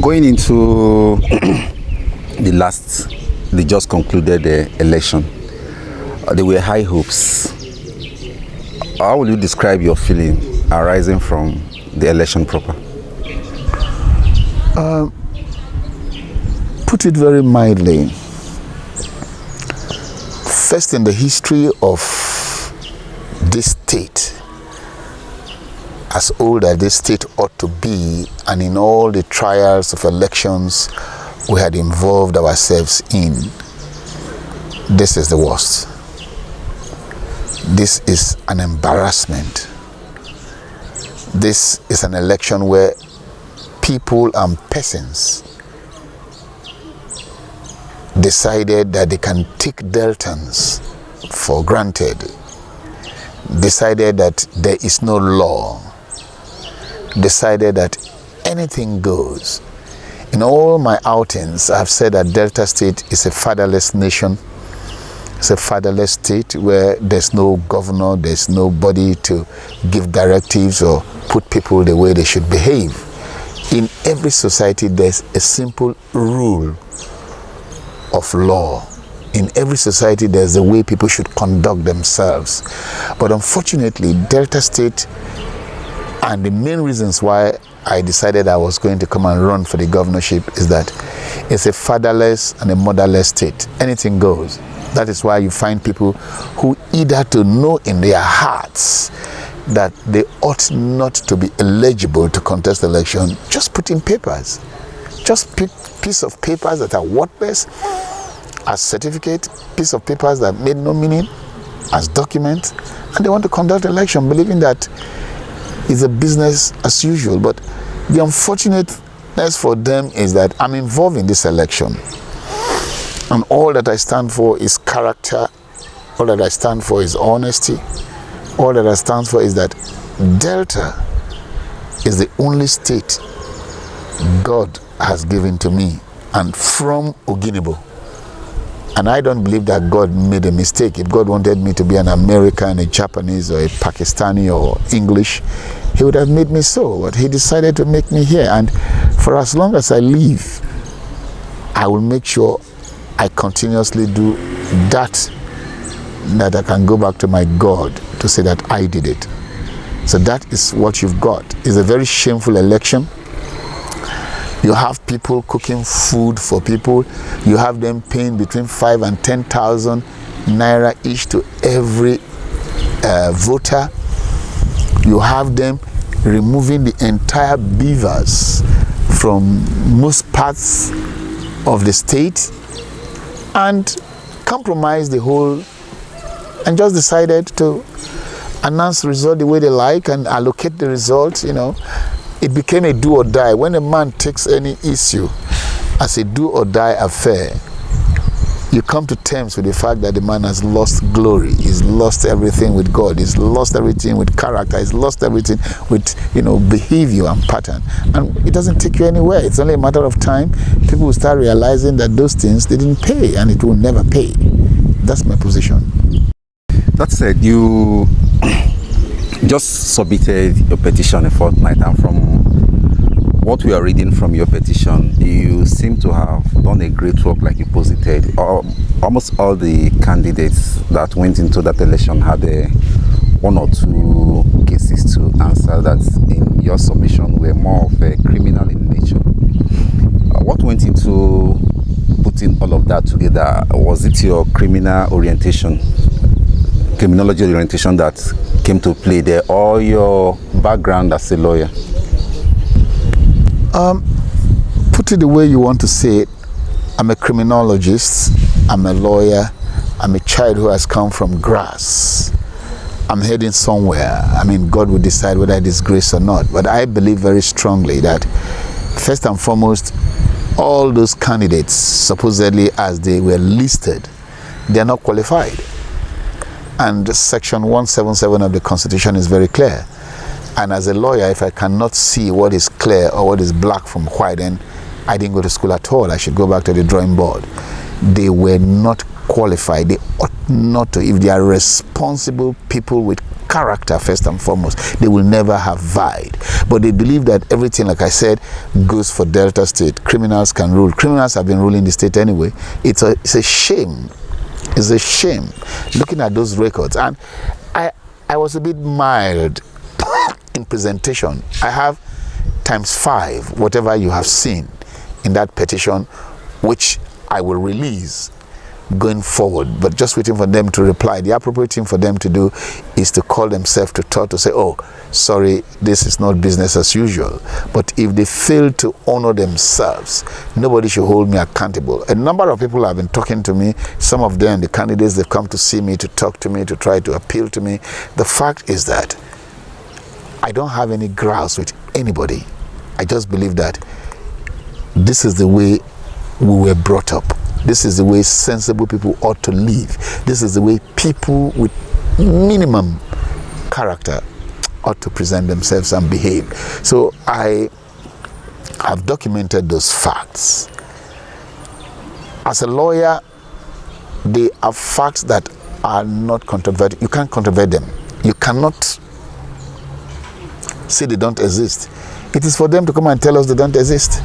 Going into the just concluded election, there were high hopes. How will you describe your feeling arising from the election proper? Put it very mildly. First, in the history of this state, as old as this state ought to be, and in all the trials of elections we had involved ourselves in, this is the worst. This is an embarrassment. This is an election where people and persons decided that they can take Deltans for granted, decided that there is no law, decided that anything goes. In all my outings, I've said that Delta State is a fatherless nation. It's a fatherless state where there's no governor, there's nobody to give directives or put people the way they should behave. In every society, there's a simple rule of law. In every society, there's a way people should conduct themselves. But unfortunately, Delta State, and the main reasons why I decided I was going to come and run for the governorship, is that it's a fatherless and a motherless state. Anything goes. That is why you find people who either to know in their hearts that they ought not to be eligible to contest election, just put in papers. Just pick piece of papers that are worthless as certificate, piece of papers that made no meaning as document, and they want to conduct election believing that it's a business as usual. But the unfortunateness for them is that I'm involved in this election, and all that I stand for is character, all that I stand for is honesty, all that I stand for is that Delta is the only state God has given to me, and from Oginibo. And I don't believe that God made a mistake. If God wanted me to be an American, a Japanese, or a Pakistani, or English, he would have made me so. But he decided to make me here. And for as long as I live, I will make sure I continuously do that I can go back to my God to say that I did it. So that is what you've got. It's a very shameful election. You have people cooking food for people. You have them paying between 5,000 and 10,000 naira each to every voter. You have them removing the entire beavers from most parts of the state and compromise the whole, and just decided to announce the result the way they like and allocate the results, you know. It became a do or die. When a man takes any issue as a do or die affair, you come to terms with the fact that the man has lost glory. He's lost everything with God. He's lost everything with character. He's lost everything with, behavior and pattern. And it doesn't take you anywhere. It's only a matter of time. People will start realizing that those things they didn't pay, and it will never pay. That's my position. That said, you just submitted your petition a fortnight, and from what we are reading from your petition, you seem to have done a great work, like you posited. Almost all the candidates that went into that election had one or two cases to answer that, in your submission, were more of a criminal in nature. What went into putting all of that together? Was it your criminology orientation that came to play there, or your background as a lawyer? Put it the way you want to say it. I'm a criminologist, I'm a lawyer, I'm a child who has come from grass. I'm heading somewhere. I mean, God will decide whether it is grace or not. But I believe very strongly that, first and foremost, all those candidates, supposedly as they were listed, they are not qualified. And Section 177 of the Constitution is very clear. And as a lawyer, if I cannot see what is clear or what is black from white, then I didn't go to school at all. I should go back to the drawing board. They were not qualified. They ought not to. If they are responsible people with character first and foremost, they will never have vied. But they believe that everything, like I said, goes for Delta State. Criminals can rule. Criminals have been ruling the state anyway. It's a shame. It's a shame looking at those records. And I was a bit mild in presentation. I have ×5 whatever you have seen in that petition, which I will release going forward, but just waiting for them to reply. The appropriate thing for them to do is to call themselves to talk, to say, oh, sorry, this is not business as usual. But if they fail to honor themselves, nobody should hold me accountable. A number of people have been talking to me. Some of them, the candidates, they've come to see me, to talk to me, to try to appeal to me. The fact is that I don't have any grouse with anybody. I just believe that this is the way we were brought up. This is the way sensible people ought to live. This is the way people with minimum character ought to present themselves and behave. So I have documented those facts. As a lawyer, they are facts that are not controversial. You can't controvert them. You cannot say they don't exist. It is for them to come and tell us they don't exist.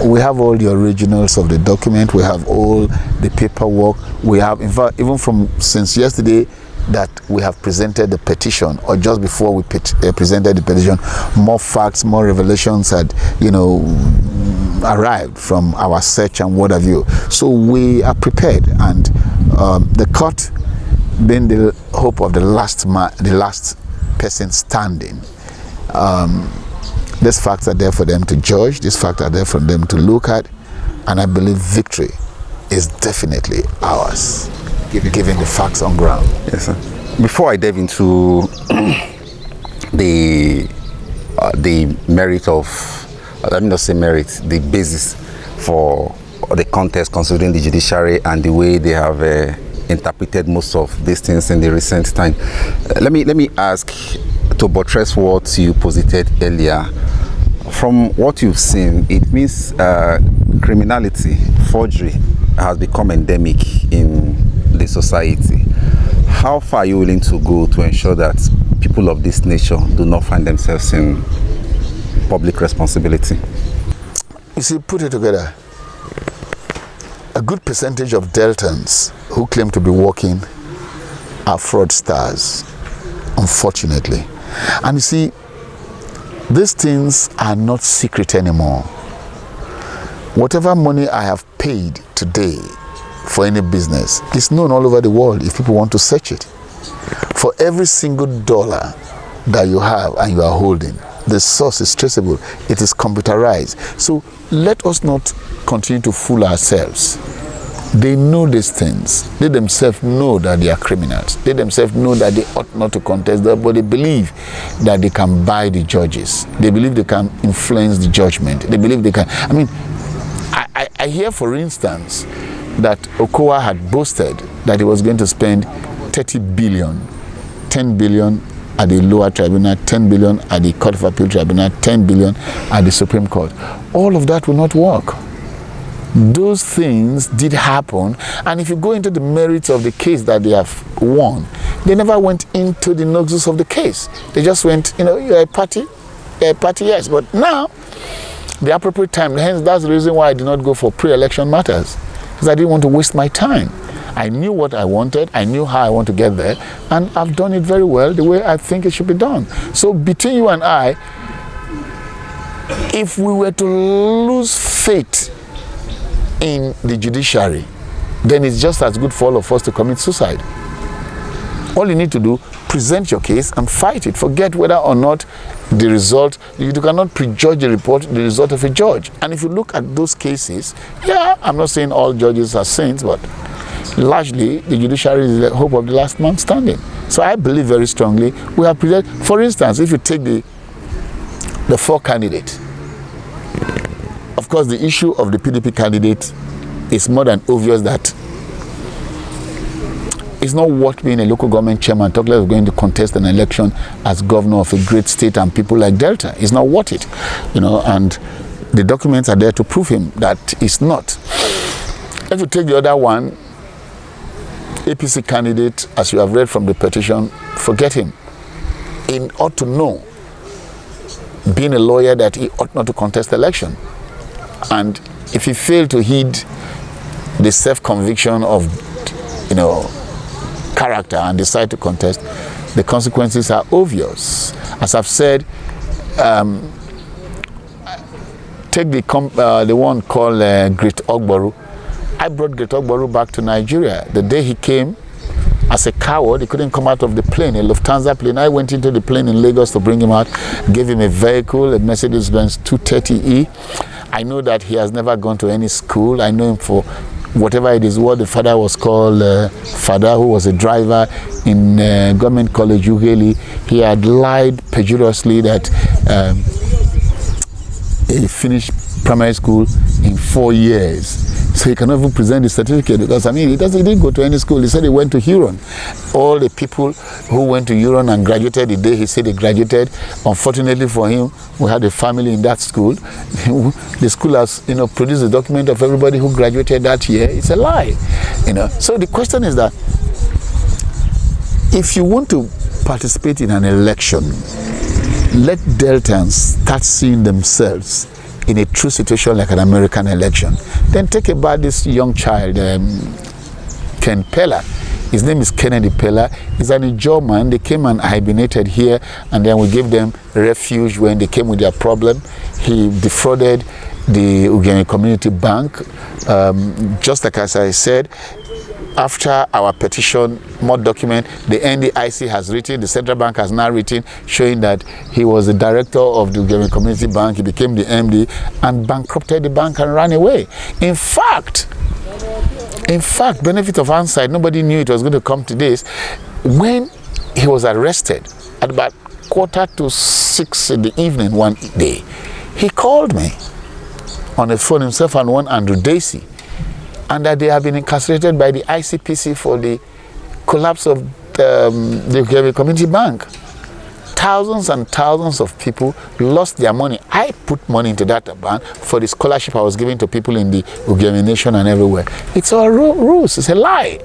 We have all the originals of the document. We have all the paperwork. We have, in fact, even since yesterday that we have presented the petition, or just before we presented the petition, more facts, more revelations had, arrived from our search and what have you. So we are prepared, and the court, being the hope of the last person standing, these facts are there for them to judge. These facts are there for them to look at. And I believe victory is definitely ours, given the facts on ground. Yes, sir. Before I delve into the merit of, let me not say merit, the basis for the contest considering the judiciary and the way they have interpreted most of these things in the recent time. Let me ask, to buttress what you posited earlier. From what you've seen, it means criminality, forgery, has become endemic in the society. How far are you willing to go to ensure that people of this nature do not find themselves in public responsibility? You see, put it together. A good percentage of Deltans who claim to be working are fraudsters, unfortunately. And you see, these things are not secret anymore. Whatever money I have paid today for any business is known all over the world if people want to search it. For every single dollar that you have and you are holding, the source is traceable. It is computerized. So let us not continue to fool ourselves. They know these things. They themselves know that they are criminals. They themselves know that they ought not to contest that, but they believe that they can buy the judges. They believe they can influence the judgment. They believe they can. I mean, I hear, for instance, that Okowa had boasted that he was going to spend 30 billion, 10 billion at the lower tribunal, 10 billion at the Court of Appeal Tribunal, 10 billion at the Supreme Court. All of that will not work. Those things did happen, and if you go into the merits of the case that they have won, they never went into the nexus of the case. They just went, you're a party, yes. But now, the appropriate time, hence that's the reason why I did not go for pre-election matters, because I didn't want to waste my time. I knew what I wanted, I knew how I want to get there, and I've done it very well the way I think it should be done. So between you and I, if we were to lose faith in the judiciary, then it's just as good for all of us to commit suicide. All you need to do, present your case and fight it. Forget whether or not the result, you cannot prejudge the result of a judge. And if you look at those cases, I'm not saying all judges are saints, but largely the judiciary is the hope of the last man standing. So I believe very strongly we have presented. For instance, if you take the 4 candidates, of course, the issue of the PDP candidate is more than obvious that it's not worth being a local government chairman, talk less of going to contest an election as governor of a great state and people like Delta. It's not worth it, and the documents are there to prove him that it's not. If you take the other one, APC candidate, as you have read from the petition, forget him. he ought to know, being a lawyer, that he ought not to contest election. And if he failed to heed the self-conviction of, character and decide to contest, the consequences are obvious. As I've said, take the one called Great Ogboru. I brought Great Ogboru back to Nigeria. The day he came, as a coward, he couldn't come out of the plane, a Lufthansa plane. I went into the plane in Lagos to bring him out, gave him a vehicle, a Mercedes-Benz 230E. I know that he has never gone to any school. I know him for whatever it is, what the father was called, father who was a driver in government college, Ughelli. He had lied pejorously that he finished primary school in 4 years. So he cannot even present the certificate because, he didn't go to any school. He said he went to Huron. All the people who went to Huron and graduated the day he said they graduated, unfortunately for him, we had a family in that school. The school has, produced a document of everybody who graduated that year. It's a lie, So the question is that if you want to participate in an election, let Deltans start seeing themselves in a true situation like an American election. Then take about this young child, Ken Pela. His name is Kennedy Pela. He's an Ijaw man. They came and hibernated here, and then we gave them refuge when they came with their problem. He defrauded the Ugemi Community Bank. Just like as I said, after our petition, more document, the NDIC has written, the central bank has now written, showing that he was the director of the Ugemi Community Bank. He became the MD and bankrupted the bank and ran away. In fact, benefit of hindsight, nobody knew it was going to come to this. When he was arrested at about 5:45 in the evening one day, he called me on the phone, himself and one Andrew Dacey, and that they have been incarcerated by the ICPC for the collapse of the Ugemi Community Bank. Thousands and thousands of people lost their money. I put money into that bank for the scholarship I was giving to people in the Ugemi Nation and everywhere. It's all rules. It's a lie.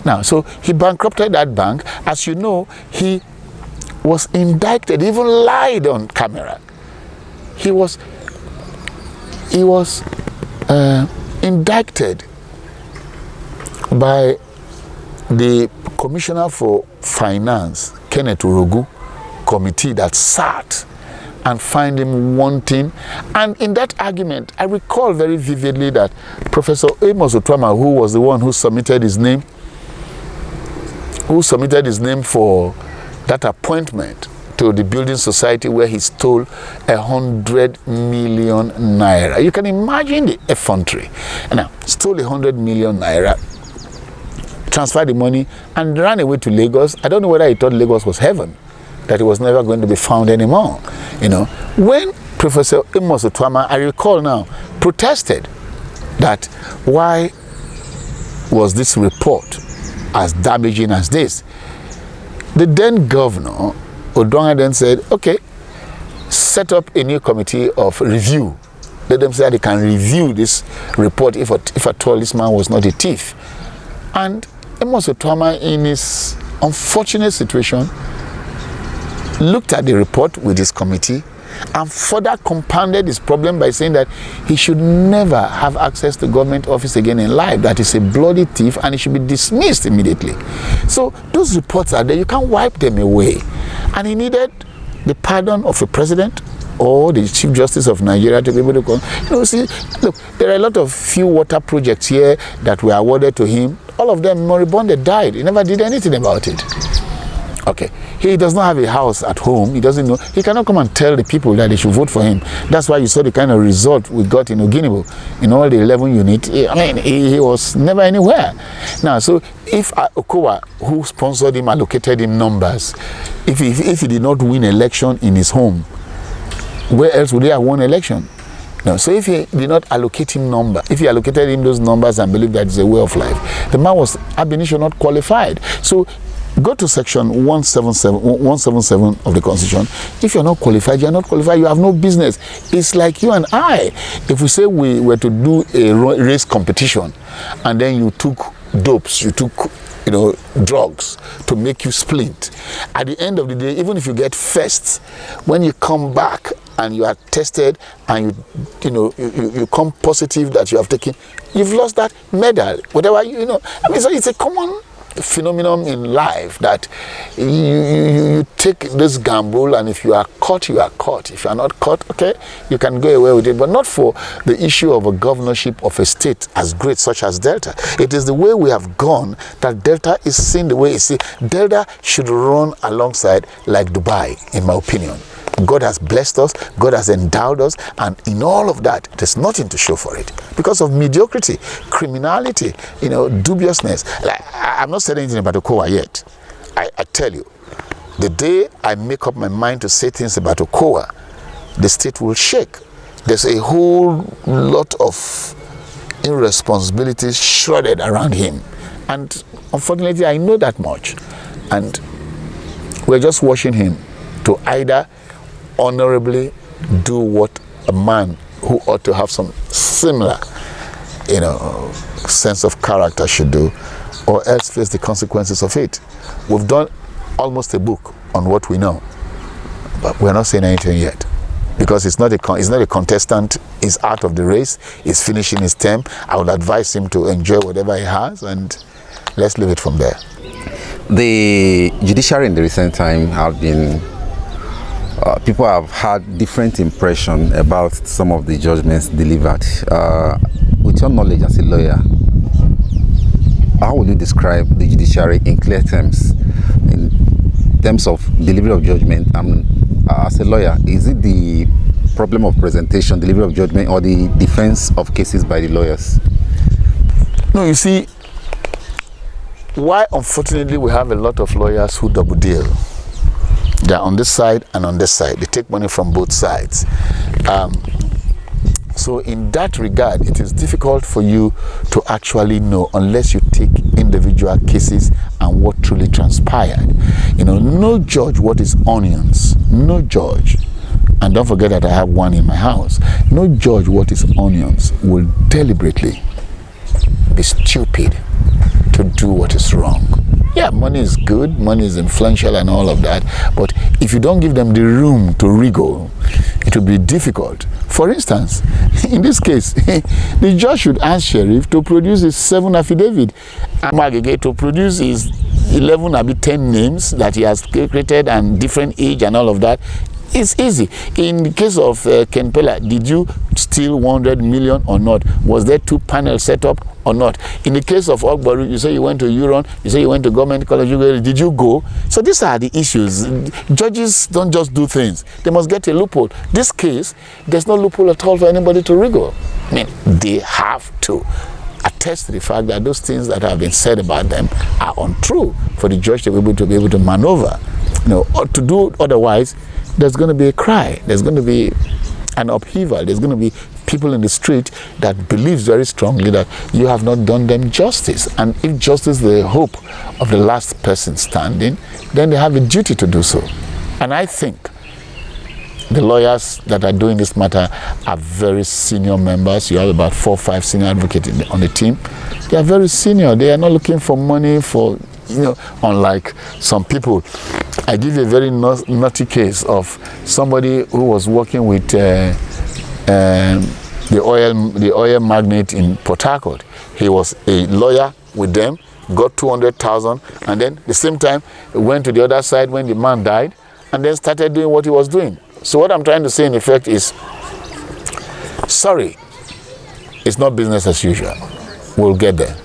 Now, so he bankrupted that bank. As you know, he was indicted, even lied on camera. He was indicted by the Commissioner for Finance, Kenneth Urogu, committee that sat and find him wanting. And in that argument, I recall very vividly that Professor Amos Otuama, who was the one who submitted his name for that appointment to the building society where he stole 100 million naira. You can imagine the effrontery. Now, stole 100 million naira, transferred the money, and ran away to Lagos. I don't know whether he thought Lagos was heaven, that it was never going to be found anymore. When Professor Amos Otuama, I recall now, protested that why was this report as damaging as this, the then governor Odonga then said, okay, set up a new committee of review. Let them say they can review this report if at all this man was not a thief. And Amos Otuama, in his unfortunate situation, looked at the report with his committee and further compounded his problem by saying that he should never have access to government office again in life, that he's a bloody thief and he should be dismissed immediately. So those reports are there, you can't wipe them away. And he needed the pardon of a president or the Chief Justice of Nigeria to be able to come. See, look, there are a lot of few water projects here that were awarded to him. All of them moribund, died. He never did anything about it. Okay, he does not have a house at home. He doesn't know. He cannot come and tell the people that they should vote for him. That's why you saw the kind of result we got in Oginibo, in all the 11 units. He was never anywhere. Now, so if Okowa, who sponsored him, allocated him numbers, if he did not win election in his home, where else would he have won election? No. So if he did not allocate him number, if he allocated him those numbers and believed that it's a way of life, the man was ab initio not qualified. So go to section 177 of the Constitution. If you're not qualified, you're not qualified. You have no business. It's like you and I. If we say we were to do a race competition, and then you took dopes, you took drugs to make you splint. At the end of the day, even if you get first, when you come back and you are tested and you come positive that you have taken, you've lost that medal, whatever. So it's a common phenomenon in life that you take this gamble, and if you are caught, you are caught. If you are not caught, okay, you can go away with it, but not for the issue of a governorship of a state as great such as Delta. It is the way we have gone that Delta is seen the way it's seen. Delta should run alongside like Dubai, in my opinion. God has blessed us, God has endowed us, and in all of that, there's nothing to show for it because of mediocrity, criminality, dubiousness. I'm not saying anything about Okowa yet. I tell you, the day I make up my mind to say things about Okowa, the state will shake. There's a whole lot of irresponsibilities shrouded around him, and unfortunately, I know that much, and we're just watching him to either honorably do what a man who ought to have some similar sense of character should do, or else face the consequences of it. We've done almost a book on what we know, but we're not saying anything yet because it's not a contestant. He's out of the race, he's finishing his term. I would advise him to enjoy whatever he has, and let's leave it from there. The judiciary in the recent time have been people have had different impression about some of the judgments delivered. With your knowledge as a lawyer, how would you describe the judiciary in clear terms, in terms of delivery of judgment? As a lawyer, is it the problem of presentation, delivery of judgment, or the defense of cases by the lawyers? No, you see, why unfortunately we have a lot of lawyers who double deal. They're on this side and on this side. They take money from both sides. So in that regard, it is difficult for you to actually know unless you take individual cases and what truly transpired. No judge what is onions. No judge. And don't forget that I have one in my house. No judge what is onions will deliberately be stupid to do what is wrong. Yeah, money is good, money is influential and all of that, but if you don't give them the room to wriggle, it will be difficult. For instance, in this case, the judge should ask Sheriff to produce his 7 affidavit, and Omo-Agege to produce his 11 or 10 names that he has created and different age and all of that. It's easy. In the case of Ken Pela, did you steal 100 million or not? Was there 2 panels set up or not? In the case of Ogboru, you say you went to Huron, you say you went to Government College, did you go? So these are the issues. Judges don't just do things. They must get a loophole. This case, there's no loophole at all for anybody to wriggle. They have to attest to the fact that those things that have been said about them are untrue for the judge to be able to maneuver. Or to do otherwise, there's going to be a cry. There's going to be an upheaval. There's going to be people in the street that believes very strongly that you have not done them justice. And if justice is the hope of the last person standing, then they have a duty to do so. And I think the lawyers that are doing this matter are very senior members. You have about 4 or 5 senior advocates on the team. They are very senior. They are not looking for money for, unlike some people. I give you a very naughty case of somebody who was working with the oil magnate in Port Harcourt. He was a lawyer with them, got 200,000, and then the same time went to the other side when the man died, and then started doing what he was doing. So what I'm trying to say in effect is, sorry, it's not business as usual. We'll get there.